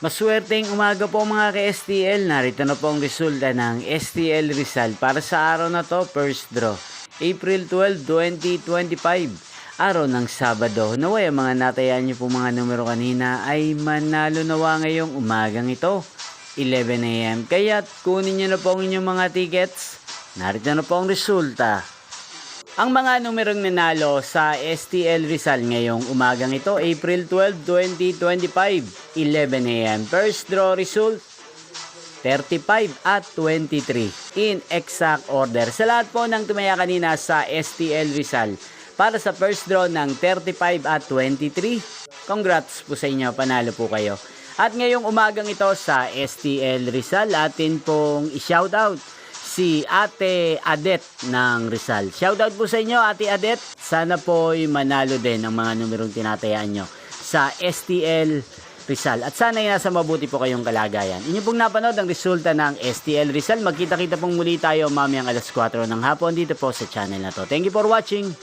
Maswerteng umaga po mga ka-STL. Narito na po ang resulta ng STL Rizal para sa araw na to, first draw. April 12, 2025. Araw ng Sabado. Naway ang mga natayan niyo po mga numero kanina ay manalo nawa ngayong umagang ito, 11 AM. Kaya kunin niyo na po ang inyong mga tickets. Narito na po ang resulta. Ang mga numerong nanalo sa STL Rizal ngayong umagang ito, April 12, 2025, 11 AM. First draw result, 35 at 23 in exact order. Sa lahat po ng tumaya kanina sa STL Rizal para sa first draw ng 35 at 23, congrats po sa inyo, panalo po kayo. At ngayong umagang ito sa STL Rizal, atin pong i-shoutout si Ate Adet ng Rizal. Shoutout po sa inyo, Ate Adet. Sana po'y manalo din ang mga numerong tinatayaan nyo sa STL Rizal. At sana ay nasa mabuti po kayong kalagayan. Inyo pong napanood ang resulta ng STL Rizal. Magkita-kita pong muli tayo mamayang alas 4 ng hapon dito po sa channel na to. Thank you for watching.